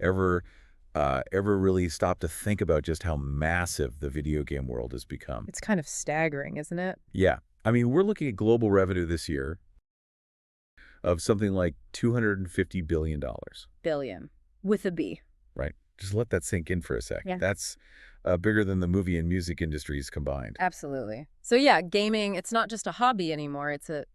ever really stop to think about just how massive the video game world has become. It's kind of staggering, isn't it? Yeah. I mean, we're looking at global revenue this year of something like $250 billion. Billion. With a B. Right. Just let that sink in for a sec. Yeah. That's bigger than the movie and music industries combined. Absolutely. So yeah, gaming, it's not just a hobby anymore. It's a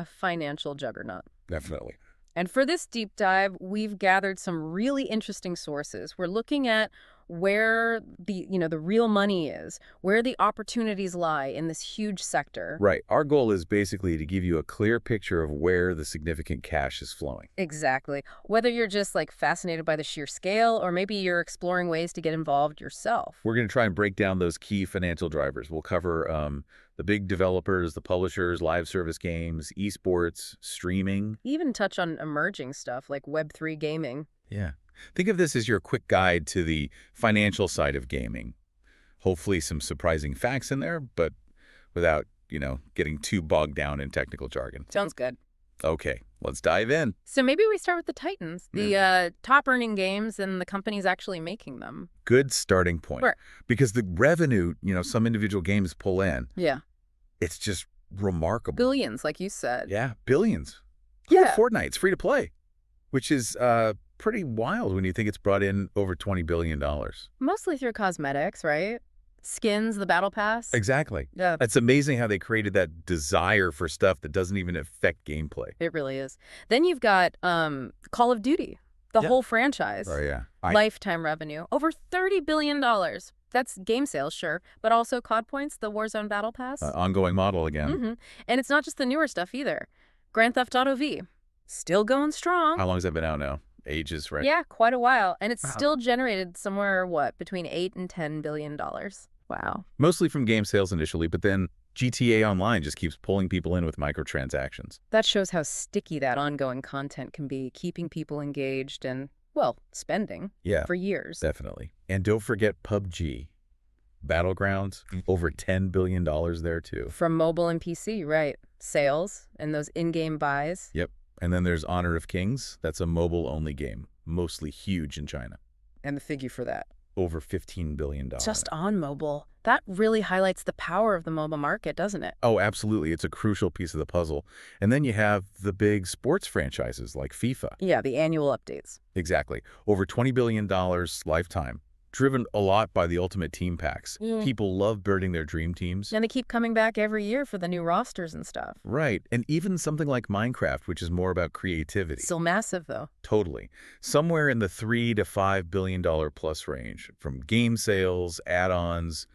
financial juggernaut. Definitely. And for this deep dive, we've gathered some really interesting sources. We're looking at where the real money is, where the opportunities lie in this huge sector. Right. Our goal is basically to give you a clear picture of where the significant cash is flowing. Exactly. Whether you're just like fascinated by the sheer scale, or maybe you're exploring ways to get involved yourself. We're going to try and break down those key financial drivers. We'll cover the big developers, the publishers, live service games, esports, streaming. Even touch on emerging stuff like Web3 gaming. Yeah. Think of this as your quick guide to the financial side of gaming. Hopefully some surprising facts in there, but without, getting too bogged down in technical jargon. Sounds good. Okay, let's dive in. So maybe we start with the titans, the top earning games and the companies actually making them. Good starting point. Sure. Because the revenue, some individual games pull in, Yeah. it's just remarkable. Billions, like you said. Yeah, billions. Yeah. Fortnite's free to play, which is pretty wild when you think it's brought in over $20 billion. Mostly through cosmetics, right? Skins, the battle pass. Exactly. Yeah. It's amazing how they created that desire for stuff that doesn't even affect gameplay. It really is. Then you've got Call of Duty, the whole franchise. Oh, yeah. Lifetime revenue, over $30 billion. That's game sales, sure, but also COD points, the Warzone battle pass. Ongoing model again. Mm-hmm. And it's not just the newer stuff either. Grand Theft Auto V, still going strong. How long has that been out now? Ages, right? Yeah, quite a while. And it's still generated somewhere, between $8 and $10 billion. Wow. Mostly from game sales initially, but then GTA Online just keeps pulling people in with microtransactions. That shows how sticky that ongoing content can be, keeping people engaged and, spending for years. Definitely. And don't forget PUBG. Battlegrounds, over $10 billion there too. From mobile and PC, right. Sales and those in-game buys. Yep. And then there's Honor of Kings. That's a mobile-only game, mostly huge in China. And the figure for that? Over $15 billion. Just on mobile. That really highlights the power of the mobile market, doesn't it? Oh, absolutely. It's a crucial piece of the puzzle. And then you have the big sports franchises like FIFA. Yeah, the annual updates. Exactly. Over $20 billion lifetime. Driven a lot by the Ultimate Team packs. People love building their dream teams. And they keep coming back every year for the new rosters and stuff. Right. And even something like Minecraft, which is more about creativity. Still massive, though. Totally. Somewhere in the $3 to $5 billion plus range, from game sales, add-ons,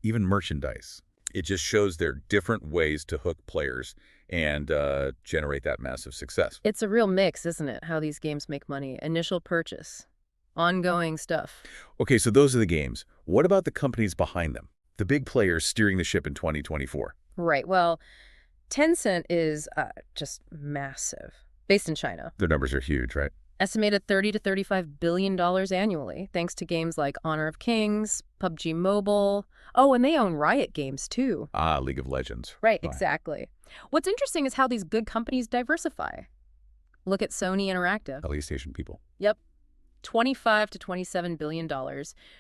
even merchandise. It just shows there are different ways to hook players and generate that massive success. It's a real mix, isn't it, how these games make money? Initial purchase. Ongoing stuff. Okay, so those are the games. What about the companies behind them? The big players steering the ship in 2024. Right. Well, Tencent is just massive. Based in China. Their numbers are huge, right? Estimated $30 to $35 billion annually, thanks to games like Honor of Kings, PUBG Mobile. Oh, and they own Riot Games, too. Ah, League of Legends. Right, exactly. What's interesting is how these good companies diversify. Look at Sony Interactive. PlayStation people. Yep. $25 to $27 billion,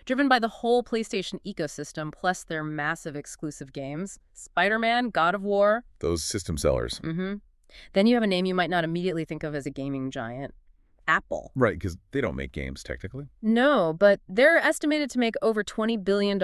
driven by the whole PlayStation ecosystem, plus their massive exclusive games. Spider-Man, God of War. Those system sellers. Mm-hmm. Then you have a name you might not immediately think of as a gaming giant. Apple. Right, because they don't make games, technically. No, but they're estimated to make over $20 billion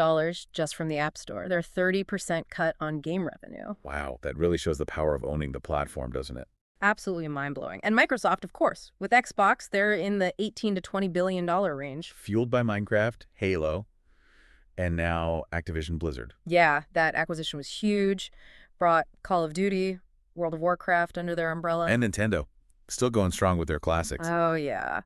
just from the App Store. Their 30% cut on game revenue. Wow, that really shows the power of owning the platform, doesn't it? Absolutely mind-blowing. And Microsoft, of course. With Xbox, they're in the $18 to $20 billion range. Fueled by Minecraft, Halo, and now Activision Blizzard. Yeah, that acquisition was huge. Brought Call of Duty, World of Warcraft under their umbrella. And Nintendo. Still going strong with their classics. Oh, yeah.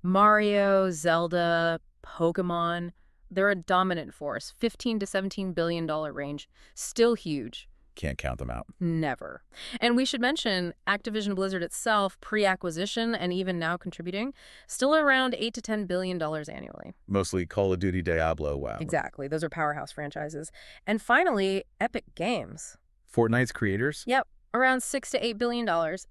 Mario, Zelda, Pokemon. They're a dominant force. $15 to $17 billion range. Still huge. Can't count them out. Never. And we should mention Activision Blizzard itself, pre-acquisition and even now contributing, still around $8 to $10 billion annually. Mostly Call of Duty, Diablo, WoW. Exactly. Those are powerhouse franchises. And finally, Epic Games. Fortnite's creators? Yep. Around $6 to $8 billion.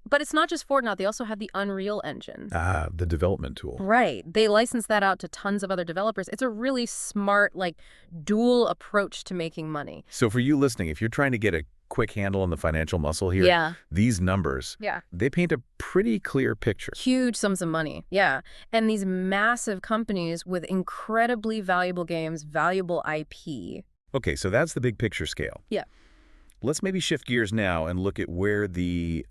But it's not just Fortnite. They also have the Unreal Engine. Ah, the development tool. Right. They license that out to tons of other developers. It's a really smart, like, dual approach to making money. So for you listening, if you're trying to get a quick handle on the financial muscle here, Yeah. these numbers, Yeah. they paint a pretty clear picture. Huge sums of money. Yeah. And these massive companies with incredibly valuable games, valuable IP. Okay, so that's the big picture scale. Yeah. Let's maybe shift gears now and look at where the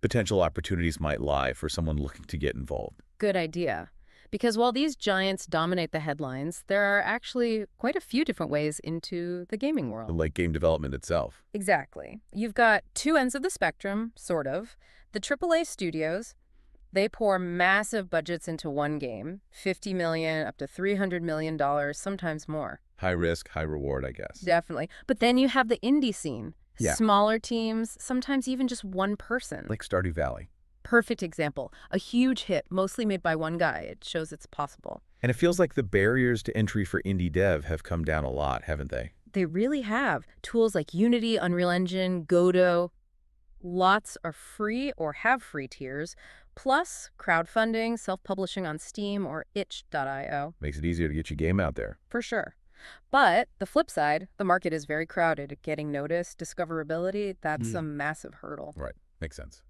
potential opportunities might lie for someone looking to get involved. Good idea. Because while these giants dominate the headlines, there are actually quite a few different ways into the gaming world. Like game development itself. Exactly. You've got two ends of the spectrum, sort of. The AAA studios, they pour massive budgets into one game, $50 million up to $300 million, sometimes more. High risk, high reward, I guess. Definitely. But then you have the indie scene. Yeah. Smaller teams, sometimes even just one person. Like Stardew Valley. Perfect example. A huge hit, mostly made by one guy. It shows it's possible. And it feels like the barriers to entry for indie dev have come down a lot, haven't they? They really have. Tools like Unity, Unreal Engine, Godot. Lots are free or have free tiers. Plus, crowdfunding, self-publishing on Steam or itch.io. Makes it easier to get your game out there. For sure. But the flip side, the market is very crowded. Getting noticed, discoverability, that's a massive hurdle. Right. Makes sense.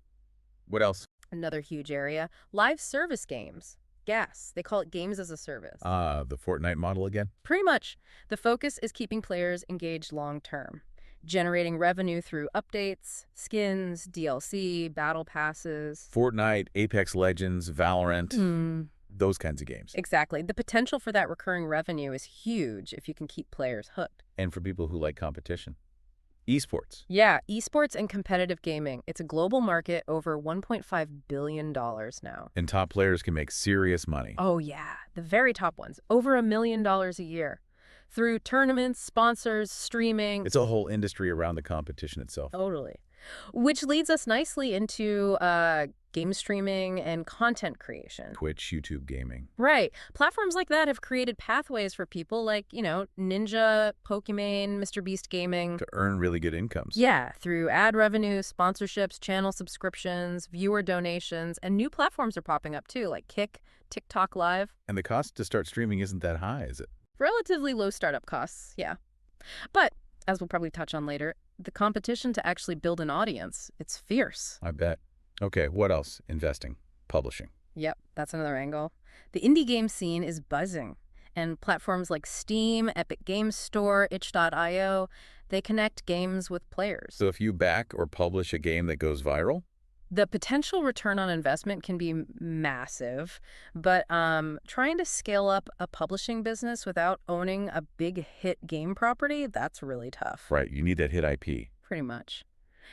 What else? Another huge area, live service games. GaaS. They call it games as a service. The Fortnite model again? Pretty much. The focus is keeping players engaged long term, generating revenue through updates, skins, DLC, battle passes. Fortnite, Apex Legends, Valorant, those kinds of games. Exactly. The potential for that recurring revenue is huge if you can keep players hooked. And for people who like competition. Esports. Yeah, esports and competitive gaming. It's a global market, over $1.5 billion now. And top players can make serious money. Oh, yeah. The very top ones. Over $1 million a year. Through tournaments, sponsors, streaming. It's a whole industry around the competition itself. Totally. Which leads us nicely into game streaming and content creation. Twitch, YouTube gaming. Right. Platforms like that have created pathways for people like, Ninja, Pokimane, Mr. Beast Gaming. To earn really good incomes. Yeah, through ad revenue, sponsorships, channel subscriptions, viewer donations, and new platforms are popping up too, like Kick, TikTok Live. And the cost to start streaming isn't that high, is it? Relatively low startup costs, yeah. But, as we'll probably touch on later, the competition to actually build an audience, it's fierce. I bet. Okay, what else? Investing, publishing. Yep, that's another angle. The indie game scene is buzzing, and platforms like Steam, Epic Games Store, itch.io, they connect games with players. So if you back or publish a game that goes viral? The potential return on investment can be massive, but trying to scale up a publishing business without owning a big hit game property, that's really tough. Right, you need that hit IP. Pretty much.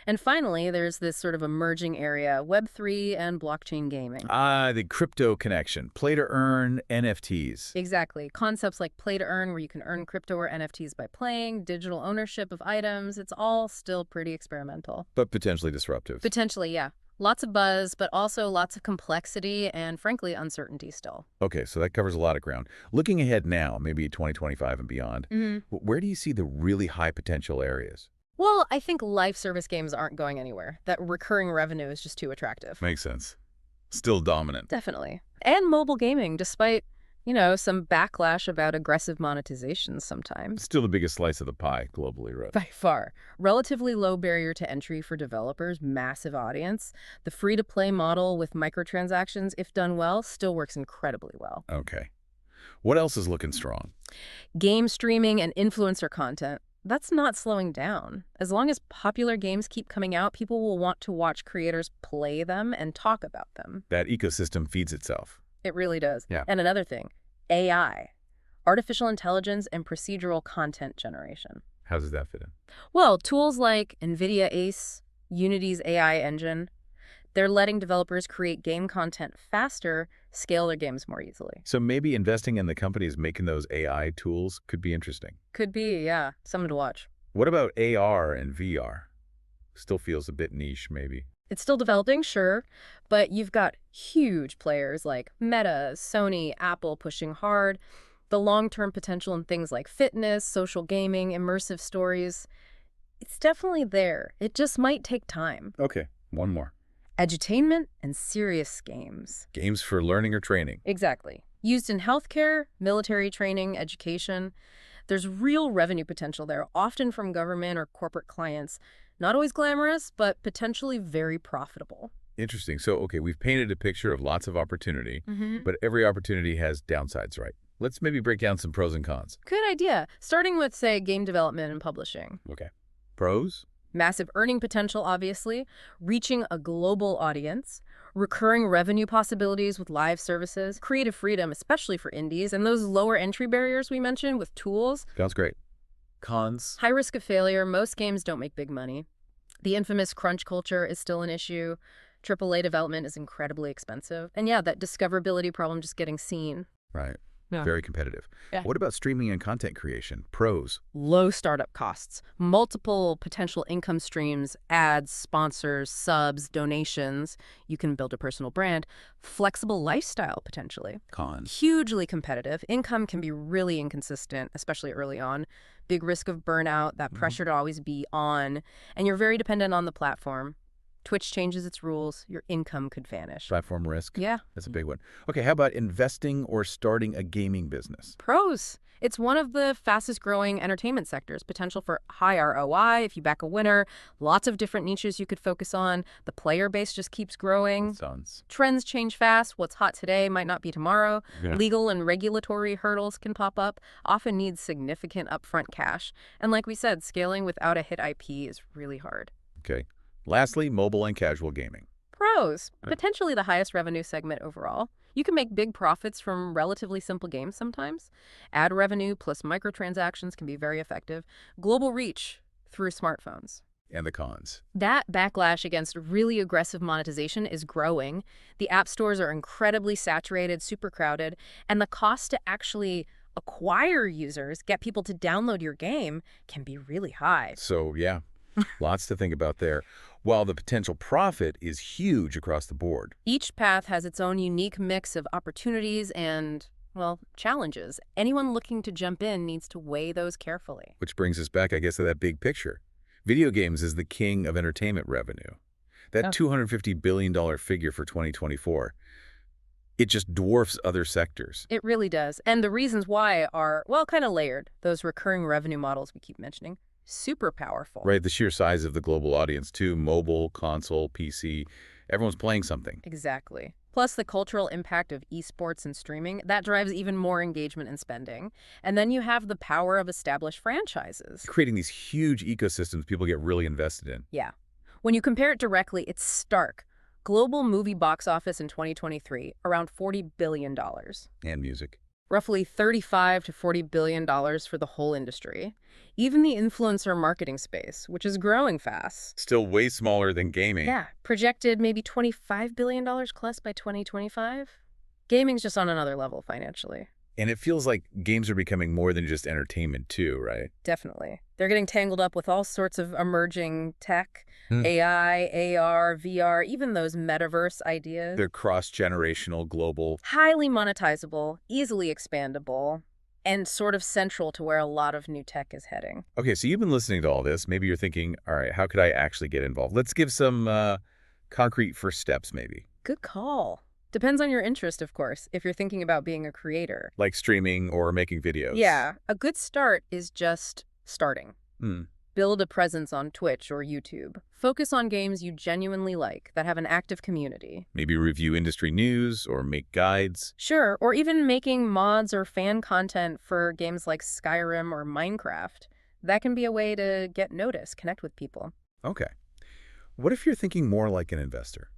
And finally, there's this sort of emerging area, Web3 and blockchain gaming. The crypto connection. Play to earn, NFTs. Exactly. Concepts like play to earn, where you can earn crypto or NFTs by playing, digital ownership of items, it's all still pretty experimental. But potentially disruptive. Potentially, yeah. Lots of buzz, but also lots of complexity and, frankly, uncertainty still. Okay, so that covers a lot of ground. Looking ahead now, maybe 2025 and beyond, where do you see the really high potential areas? Well, I think live service games aren't going anywhere. That recurring revenue is just too attractive. Makes sense. Still dominant. Definitely. And mobile gaming, despite, some backlash about aggressive monetization sometimes. Still the biggest slice of the pie globally, right? By far. Relatively low barrier to entry for developers, massive audience. The free-to-play model with microtransactions, if done well, still works incredibly well. Okay. What else is looking strong? Game streaming and influencer content. That's not slowing down. As long as popular games keep coming out, people will want to watch creators play them and talk about them. That ecosystem feeds itself. It really does. Yeah. And another thing, AI, artificial intelligence and procedural content generation. How does that fit in? Well, tools like NVIDIA ACE, Unity's AI engine, they're letting developers create game content faster, scale their games more easily. So maybe investing in the companies making those AI tools could be interesting. Could be, yeah. Something to watch. What about AR and VR? Still feels a bit niche, maybe. It's still developing, sure, but you've got huge players like Meta, Sony, Apple pushing hard. The long-term potential in things like fitness, social gaming, immersive stories, It's definitely there. It just might take time. Okay, one more. Edutainment and serious games. Games for learning or training. Exactly. Used in healthcare, military training, education. There's real revenue potential there, often from government or corporate clients. Not always glamorous, but potentially very profitable. Interesting. So, okay, we've painted a picture of lots of opportunity, Mm-hmm. but every opportunity has downsides, right? Let's maybe break down some pros and cons. Good idea. Starting with, say, game development and publishing. Okay. Pros? Massive earning potential, obviously, reaching a global audience, recurring revenue possibilities with live services, creative freedom, especially for indies, and those lower entry barriers we mentioned with tools. Sounds great. Cons? High risk of failure. Most games don't make big money. The infamous crunch culture is still an issue. AAA development is incredibly expensive. And yeah, that discoverability problem just getting seen. Right. Yeah. Very competitive. Yeah. What about streaming and content creation? Pros? Low startup costs, multiple potential income streams, ads, sponsors, subs, donations. You can build a personal brand. Flexible lifestyle, potentially. Cons? Hugely competitive. Income can be really inconsistent, especially early on. Big risk of burnout, that pressure to always be on. And you're very dependent on the platform. Twitch changes its rules, your income could vanish. Platform risk? Yeah. That's a big one. Okay, how about investing or starting a gaming business? Pros. It's one of the fastest growing entertainment sectors. Potential for high ROI if you back a winner. Lots of different niches you could focus on. The player base just keeps growing. Sounds. Trends change fast. What's hot today might not be tomorrow. Yeah. Legal and regulatory hurdles can pop up. Often needs significant upfront cash. And like we said, scaling without a hit IP is really hard. Okay. Lastly, mobile and casual gaming. Pros. Right. Potentially the highest revenue segment overall. You can make big profits from relatively simple games sometimes. Ad revenue plus microtransactions can be very effective. Global reach through smartphones. And the cons. That backlash against really aggressive monetization is growing. The app stores are incredibly saturated, super crowded, and the cost to actually acquire users, get people to download your game, can be really high. So, yeah, lots to think about there. While the potential profit is huge across the board. Each path has its own unique mix of opportunities and, well, challenges. Anyone looking to jump in needs to weigh those carefully. Which brings us back, I guess, to that big picture. Video games is the king of entertainment revenue. That Yeah. $250 billion figure for 2024, it just dwarfs other sectors. It really does. And the reasons why are, well, kind of layered. Those recurring revenue models we keep mentioning. Super powerful. Right, the sheer size of the global audience, too. Mobile, console, PC, everyone's playing something. Exactly. Plus the cultural impact of esports and streaming, that drives even more engagement and spending. And then you have the power of established franchises. Creating these huge ecosystems people get really invested in. Yeah. When you compare it directly, it's stark. Global movie box office in 2023, around $40 billion. And music. Roughly $35 to $40 billion for the whole industry. Even the influencer marketing space, which is growing fast. Still way smaller than gaming. Yeah, projected maybe $25 billion plus by 2025. Gaming's just on another level financially. And it feels like games are becoming more than just entertainment, too, right? Definitely. They're getting tangled up with all sorts of emerging tech, Hmm. AI, AR, VR, even those metaverse ideas. They're cross-generational, global. Highly monetizable, easily expandable, and sort of central to where a lot of new tech is heading. Okay, so you've been listening to all this. Maybe you're thinking, all right, how could I actually get involved? Let's give some concrete first steps, maybe. Good call. Depends on your interest, of course, if you're thinking about being a creator. Like streaming or making videos. Yeah, a good start is just starting. Hmm. Build a presence on Twitch or YouTube. Focus on games you genuinely like that have an active community. Maybe review industry news or make guides. Sure, or even making mods or fan content for games like Skyrim or Minecraft. That can be a way to get noticed, connect with people. Okay. What if you're thinking more like an investor?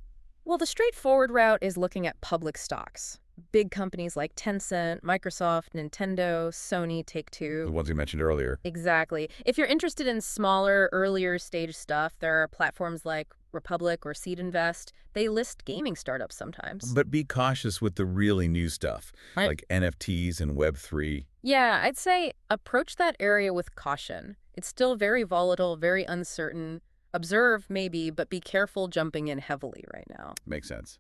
Well, the straightforward route is looking at public stocks. Big companies like Tencent, Microsoft, Nintendo, Sony, Take-Two. The ones we mentioned earlier. Exactly. If you're interested in smaller, earlier stage stuff, there are platforms like Republic or Seed Invest. They list gaming startups sometimes. But be cautious with the really new stuff, Right. like NFTs and Web3. Yeah, I'd say approach that area with caution. It's still very volatile, very uncertain. Observe, maybe, but be careful jumping in heavily right now. Makes sense.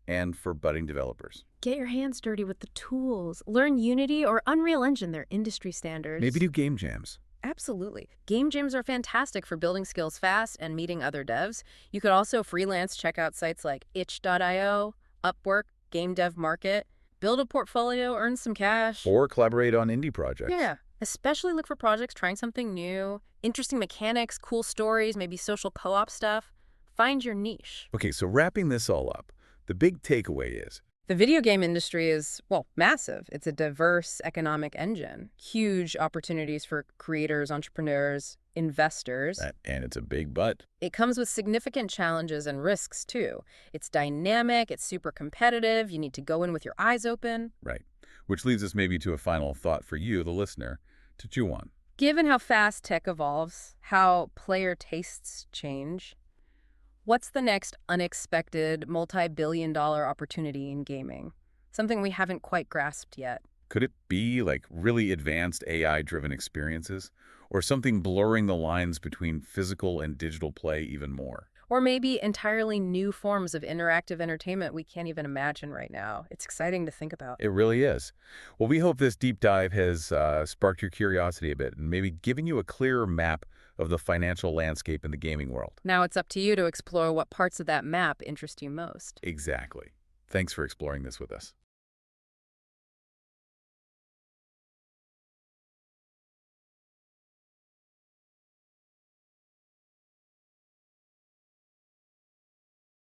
And for budding developers. Get your hands dirty with the tools. Learn Unity or Unreal Engine, their industry standards. Maybe do game jams. Absolutely. Game jams are fantastic for building skills fast and meeting other devs. You could also freelance, check out sites like itch.io, Upwork, Game Dev Market, build a portfolio, earn some cash. Or collaborate on indie projects. Yeah. Especially look for projects trying something new, interesting mechanics, cool stories, maybe social co-op stuff. Find your niche. Okay, so wrapping this all up, the big takeaway is The video game industry is, well, massive. It's a diverse economic engine. Huge opportunities for creators, entrepreneurs, investors. that, and it's a big but. It comes with significant challenges and risks, too. It's dynamic, it's super competitive, you need to go in with your eyes open. Right. Which leads us maybe to a final thought for you, the listener, to chew on. Given how fast tech evolves, how player tastes change, what's the next unexpected multi-billion-dollar opportunity in gaming? Something we haven't quite grasped yet. Could it be like really advanced AI-driven experiences? Or something blurring the lines between physical and digital play even more? Or maybe entirely new forms of interactive entertainment we can't even imagine right now. It's exciting to think about. It really is. Well, we hope this deep dive has sparked your curiosity a bit and maybe given you a clearer map of the financial landscape in the gaming world. Now it's up to you to explore what parts of that map interest you most. Exactly. Thanks for exploring this with us.